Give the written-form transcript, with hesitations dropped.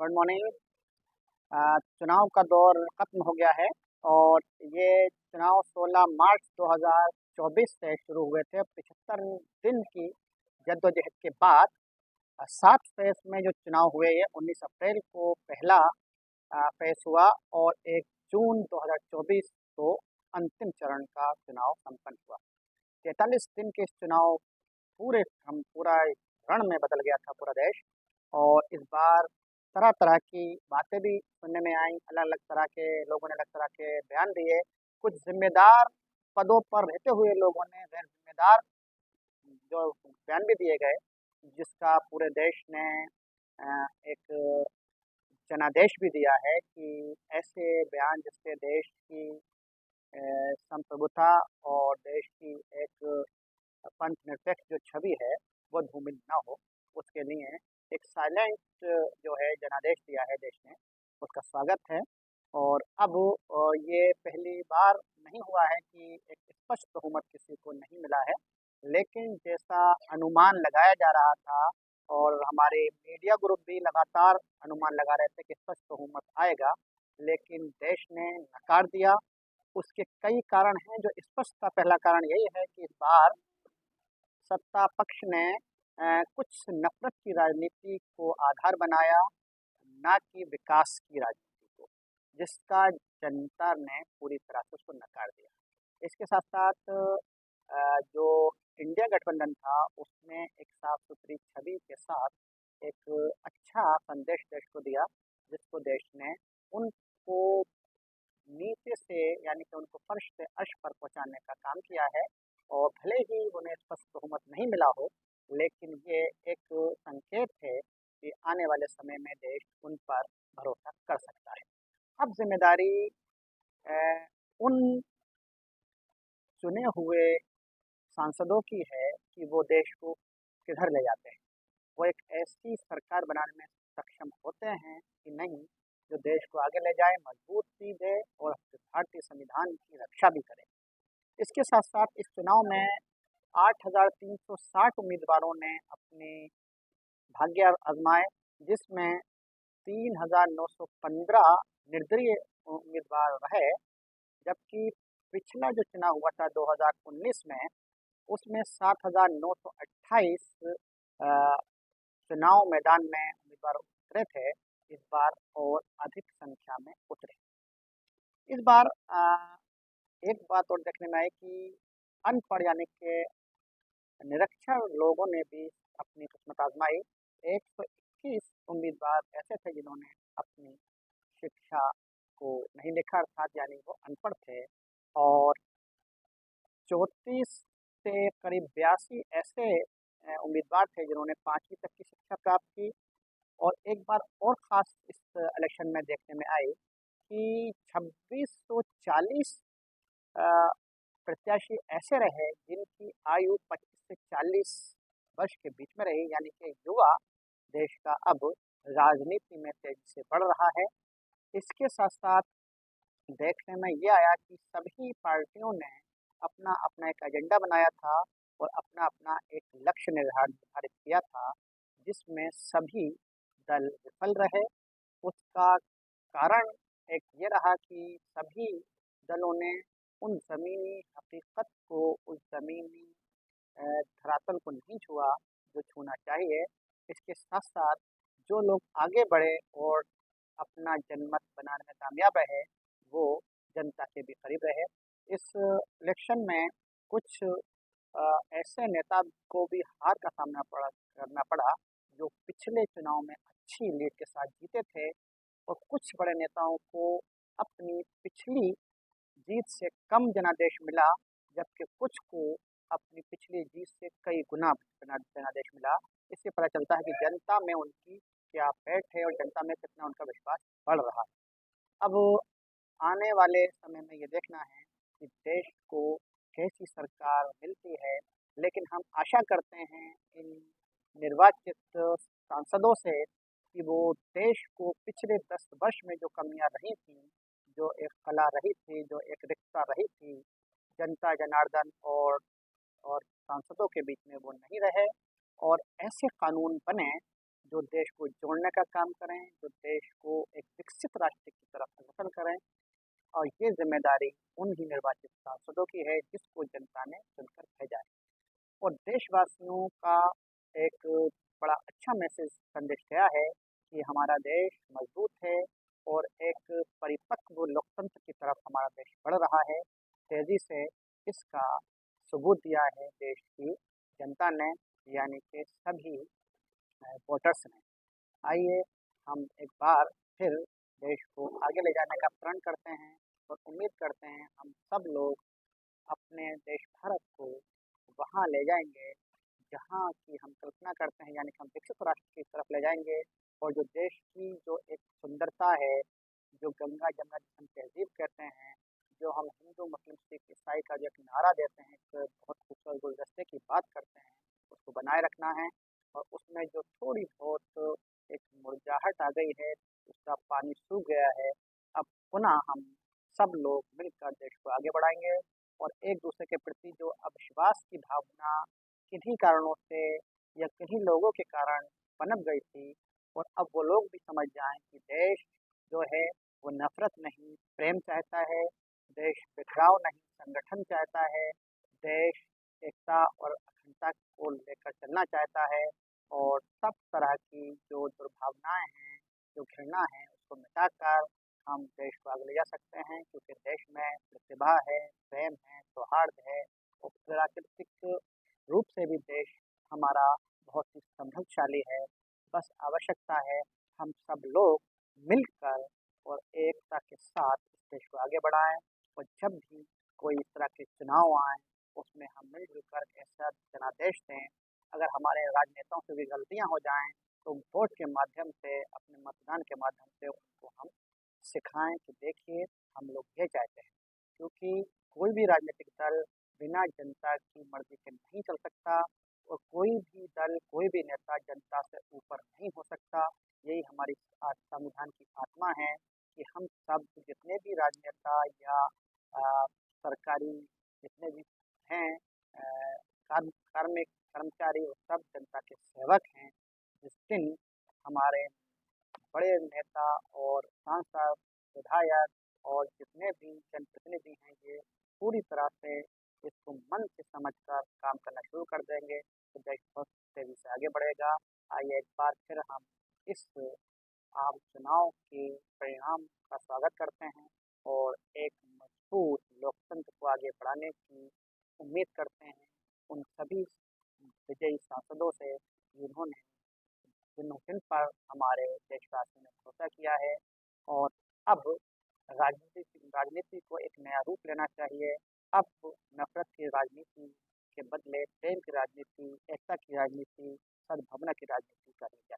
Good morning. चुनाव का दौर खत्म हो गया है और ये चुनाव 16 मार्च 2024 से शुरू हुए थे। 75 दिन की जद्दोजहद के बाद 7 फेज में जो चुनाव हुए, ये 19 अप्रैल को पहला फेज हुआ और 1 जून 2024 को अंतिम चरण का चुनाव संपन्न हुआ। 43 दिन के इस चुनाव पूरा रण में बदल गया था पूरा देश। और इस बार तरह तरह की बातें भी सुनने में आई, अलग अलग तरह के लोगों ने अलग तरह के बयान दिए। कुछ जिम्मेदार पदों पर रहते हुए लोगों ने गैर जिम्मेदार जो बयान भी दिए गए, जिसका पूरे देश ने एक जनादेश भी दिया है कि ऐसे बयान जिससे देश की संप्रभुता और देश की एक पंथनिरपेक्ष जो छवि है वो धूमिल ना हो, उसके लिए एक साइलेंट जो है जनादेश दिया है देश ने, उसका स्वागत है। और अब ये पहली बार नहीं हुआ है कि एक स्पष्ट बहुमत किसी को नहीं मिला है, लेकिन जैसा अनुमान लगाया जा रहा था और हमारे मीडिया ग्रुप भी लगातार अनुमान लगा रहे थे कि स्पष्ट बहुमत आएगा, लेकिन देश ने नकार दिया। उसके कई कारण हैं। जो स्पष्ट का पहला कारण यही है कि इस बार सत्ता पक्ष ने कुछ नफरत की राजनीति को आधार बनाया, ना कि विकास की राजनीति को, जिसका जनता ने पूरी तरह से उसको नकार दिया। इसके साथ साथ जो इंडिया गठबंधन था, उसने एक साफ सुथरी छवि के साथ एक अच्छा संदेश देश को दिया, जिसको देश ने उनको नीचे से यानी कि उनको फर्श से अर्श पर पहुंचाने का काम किया है। और भले ही उन्हें स्पष्ट बहुमत नहीं मिला हो, लेकिन ये एक संकेत है कि आने वाले समय में देश उन पर भरोसा कर सकता है। अब जिम्मेदारी उन चुने हुए सांसदों की है कि वो देश को किधर ले जाते हैं। वो एक ऐसी सरकार बनाने में सक्षम होते हैं कि नहीं जो देश को आगे ले जाए, मजबूती दे और भारतीय संविधान की रक्षा भी करे। इसके साथ साथ इस चुनाव में 8,360 उम्मीदवारों ने अपने भाग्य आजमाए, जिसमें 3,915 निर्दलीय उम्मीदवार रहे। जबकि पिछला जो चुनाव हुआ था 2019 में, उसमें 7,928 चुनाव मैदान में उम्मीदवार उतरे थे। इस बार और अधिक संख्या में उतरे। इस बार एक बात और देखने में आई कि अनपढ़ यानी कि निरक्षर लोगों ने भी अपनी किस्मत आजमाई। 121 उम्मीदवार ऐसे थे जिन्होंने अपनी शिक्षा को नहीं लिखा, अर्थात यानी वो अनपढ़ थे। और 34 से करीब 82 ऐसे उम्मीदवार थे जिन्होंने 5वीं तक की शिक्षा प्राप्त की। और एक बार और ख़ास इस इलेक्शन में देखने में आई कि 2640 प्रत्याशी ऐसे रहे जिनकी आयु 25 से 40 वर्ष के बीच में रही, यानी कि युवा देश का अब राजनीति में तेजी से बढ़ रहा है। इसके साथ साथ देखने में ये आया कि सभी पार्टियों ने अपना अपना एक एजेंडा बनाया था और अपना अपना एक लक्ष्य निर्धारित किया था, जिसमें सभी दल विफल रहे। उसका कारण एक ये रहा कि सभी दलों ने उन ज़मीनी हकीकत को, उस ज़मीनी धरातल को नहीं छुआ जो छूना चाहिए। इसके साथ साथ जो लोग आगे बढ़े और अपना जनमत बनाने में कामयाब रहे, वो जनता के भी करीब रहे। इस इलेक्शन में कुछ ऐसे नेता को भी हार का सामना करना पड़ा जो पिछले चुनाव में अच्छी लीड के साथ जीते थे, और कुछ बड़े नेताओं को अपनी पिछली जीत से कम जनादेश मिला, जबकि कुछ को अपनी पिछली जीत से कई गुना जनादेश मिला। इससे पता चलता है कि जनता में उनकी क्या पैठ है और जनता में कितना उनका विश्वास बढ़ रहा है। अब आने वाले समय में ये देखना है कि देश को कैसी सरकार मिलती है, लेकिन हम आशा करते हैं इन निर्वाचित सांसदों से कि वो देश को पिछले 10 वर्ष में जो कमियां रही थी, जो एक कला रही थी, जो एक रिक्तता रही थी, जनता जनार्दन और सांसदों के बीच में वो नहीं रहे। और ऐसे कानून बने जो देश को जोड़ने का काम करें, जो देश को एक विकसित राष्ट्र की तरफ अग्रसर करें। और ये जिम्मेदारी उन ही निर्वाचित सांसदों की है जिसको जनता ने चुनकर भेजा है। और देशवासियों का एक बड़ा अच्छा मैसेज संदेश गया है कि हमारा देश मजबूत है और एक परिपक्व लोकतंत्र की तरफ हमारा देश बढ़ रहा है तेजी से। इसका सबूत दिया है देश की जनता ने, यानी कि सभी वोटर्स ने। आइए हम एक बार फिर देश को आगे ले जाने का प्रण करते हैं और उम्मीद करते हैं हम सब लोग अपने देश भारत को वहाँ ले जाएंगे जहाँ की हम कल्पना करते हैं, यानी कि हम विकसित राष्ट्र की तरफ ले जाएंगे। और जो देश की जो एक सुंदरता है, जो गंगा जमुना जिसे हम तहजीब कहते हैं, जो हम हिंदू मुस्लिम सिख ईसाई का जो एक नारा देते हैं, एक बहुत खूबसूरत गुलदस्ते की बात करते हैं, उसको बनाए रखना है। और उसमें जो थोड़ी बहुत एक मुरझाहट आ गई है, उसका पानी सूख गया है, अब पुनः हम सब लोग मिलकर देश को आगे बढ़ाएंगे। और एक दूसरे के प्रति जो अविश्वास की भावना किन्हीं कारणों से या किन्हीं लोगों के कारण पनप गई थी, और अब वो लोग भी समझ जाएं कि देश जो है वो नफरत नहीं प्रेम चाहता है, देश बिखराव नहीं संगठन चाहता है, देश एकता और अखंडता को लेकर चलना चाहता है। और सब तरह की जो दुर्भावनाएं हैं, जो घृणा है, उसको मिटाकर हम देश को आगे ले जा सकते हैं, क्योंकि देश में प्रतिभा है, प्रेम है, सौहार्द है। और प्राकृतिक रूप से भी देश हमारा बहुत ही समृद्धशाली है। बस आवश्यकता है हम सब लोग मिलकर और एकता के साथ इस देश को आगे बढ़ाएं। और जब भी कोई इस तरह के चुनाव आए, उसमें हम मिलजुल कर ऐसा जनादेश दें। अगर हमारे राजनेताओं से भी गलतियां हो जाएं, तो वोट के माध्यम से, अपने मतदान के माध्यम से उनको हम सिखाएं कि देखिए हम लोग ये चाहते हैं। क्योंकि कोई भी राजनीतिक दल बिना जनता की मर्जी के नहीं चल सकता, और कोई भी दल, कोई भी नेता जनता से ऊपर नहीं हो सकता। यही हमारी संविधान की आत्मा है कि हम सब जितने भी राजनेता या सरकारी जितने भी हैं, कार्मिक कर्मचारी, वो सब जनता के सेवक हैं। जिस दिन हमारे बड़े नेता और सांसद, विधायक और जितने भी जनप्रतिनिधि हैं, ये पूरी तरह से इसको मन से समझकर काम करना शुरू कर देंगे, तो देश बहुत तेजी से आगे बढ़ेगा। आइए एक बार फिर हम इस आम चुनाव के परिणाम का स्वागत करते हैं और एक मजबूत लोकतंत्र को आगे बढ़ाने की उम्मीद करते हैं उन सभी विजयी सांसदों से जिन्होंने जिन पर हमारे देशवासियों ने भरोसा किया है। और अब राजनीति को एक नया रूप लेना चाहिए। अब नफरत की राजनीति के बदले प्रेम की राजनीति, एकता की राजनीति, सद्भावना की राजनीति करनी चाहिए।